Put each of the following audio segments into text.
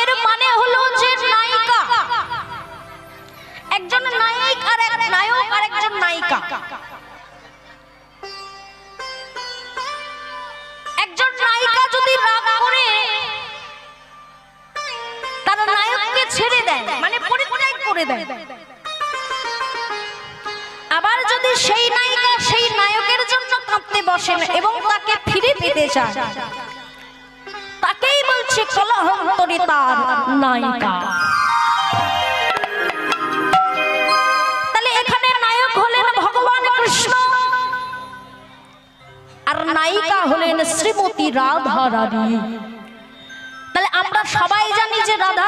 এর মানে হলো যে নায়িকা, একজন নায়ক আর এক নায়ক আর একজন নায়িকা। একজন নায়িকা যদি রাগ করে তার নায়ককে ছেড়ে দেয়, মানে পরিত্যাগ করে দেয়, আবার যদি সেই নায়িকা সেই নায়কের জন্য কাঁদতে বসেন এবং তাকে ফিরে পেতে চায়, তাকেই বলছে কলহন্তরিতার নায়িকা। তাহলে এখানে নায়ক হলেন ভগবান কৃষ্ণ আর নায়িকা হলেন শ্রীমতী রাধা রানী। তাহলে আমরা সবাই জানি যে রাধা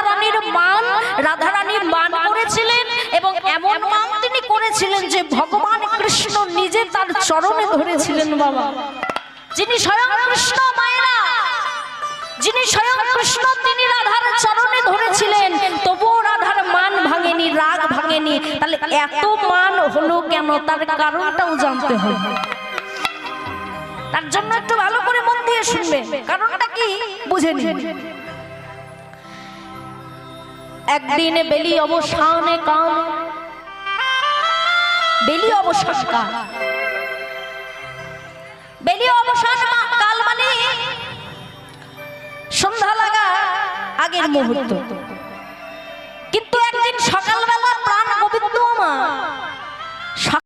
রানীর মান করেছিলেন এবং এমন মান তিনি করেছিলেন যে ভগবান কৃষ্ণ নিজে তার চরণে ধরেছিলেন। বাবা, যিনি স্বয়ং কৃষ্ণ, মায়েরা যিনি স্বয়ং কৃষ্ণ, তিনি রাধার চরণে ধরেছিলেন, তবুও রাধার মান ভাঙেনি, রাগ ভাঙেনি। তাহলে এত মান হলো কেন, তার কারণটাও জানতে হবে। তার জন্য একটু ভালো করে মন দিয়ে শুনবেন, কারণটা কি বুঝে নিন। একদিন বেলি অবসানে কাল, বেলি অবসান কাল, বেলি অবসান কাল মানে সন্ধ্যা লাগা আগের মুহূর্ত।